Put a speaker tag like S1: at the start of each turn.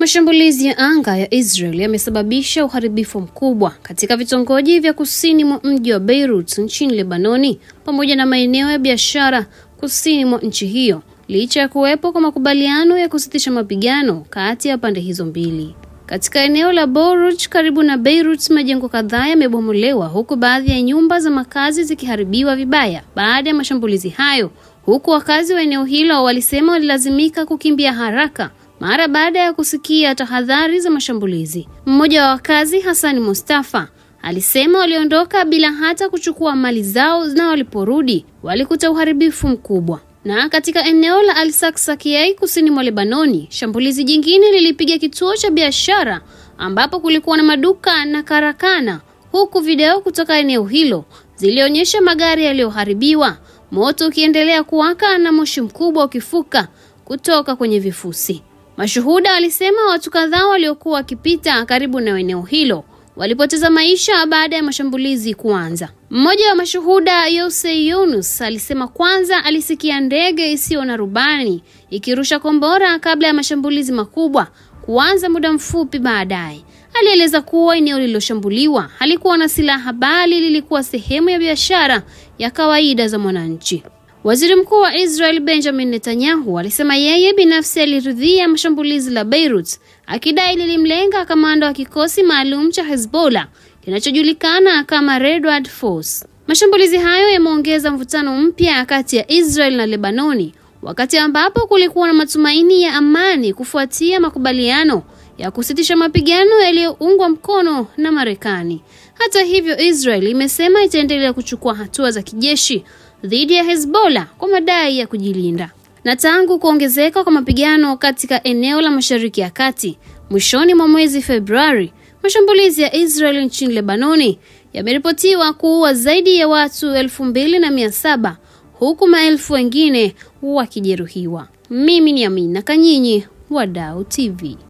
S1: Mashambulizi ya anga ya Israel yamesababisha uharibifu mkubwa katika vitongoji vya kusini mwa mji wa Beirut nchini Lebanoni pamoja na maeneo ya biashara kusini mwa nchi hiyo, licha ya kuwepo kwa makubaliano ya kusitisha mapigano kati ya pande hizo mbili. Katika eneo la Borouj karibu na Beirut, majengo kadhaa yamebomolewa huku baadhi ya nyumba za makazi zikiharibiwa vibaya baada ya mashambulizi hayo, huku wakazi wa eneo hilo walisema walilazimika kukimbia haraka mara baada ya kusikia tahadhari za mashambulizi. Mmoja wa wakazi, Hassan Mustafa, alisema waliondoka bila hata kuchukua mali zao na waliporudi walikuta uharibifu mkubwa. Na katika eneo la Al-Saksakieh kusini mwa Lebanoni, shambulizi jingine lilipiga kituo cha biashara ambapo kulikuwa na maduka na karakana, huku video kutoka eneo hilo zilionyesha magari yaliyoharibiwa, moto ukiendelea kuwaka na moshi mkubwa ukifuka kutoka kwenye vifusi. Mashuhuda walisema watu kadhaa waliokuwa wakipita karibu na eneo hilo walipoteza maisha baada ya mashambulizi kuanza. Mmoja wa mashuhuda, Yose Yunus, alisema kwanza alisikia ndege isiyo na rubani ikirusha kombora kabla ya mashambulizi makubwa kuanza muda mfupi baadaye. Alieleza kuwa eneo lililoshambuliwa halikuwa na silaha bali lilikuwa sehemu ya biashara ya kawaida za mwananchi. Waziri Mkuu wa Israel Benjamin Netanyahu alisema yeye binafsi aliridhia mashambulizi la Beirut, akidai lilimlenga kamanda wa kikosi maalum cha Hezbollah kinachojulikana kama Redouane Force. Mashambulizi hayo yameongeza mvutano mpya kati ya Israel na Lebanoni, wakati ambapo kulikuwa na matumaini ya amani kufuatia makubaliano ya kusitisha mapigano yaliyoungwa mkono na Marekani. Hata hivyo, Israel imesema itaendelea kuchukua hatua za kijeshi dhidi ya Hezbollah kwa madai ya kujilinda. Na tangu kuongezeka kwa mapigano katika eneo la Mashariki ya Kati mwishoni mwa mwezi Februari, mashambulizi ya Israel nchini Lebanoni yameripotiwa kuua zaidi ya watu 2700 huku maelfu wengine wakijeruhiwa. Mimi ni Amina Kanyinyi wa Dau TV.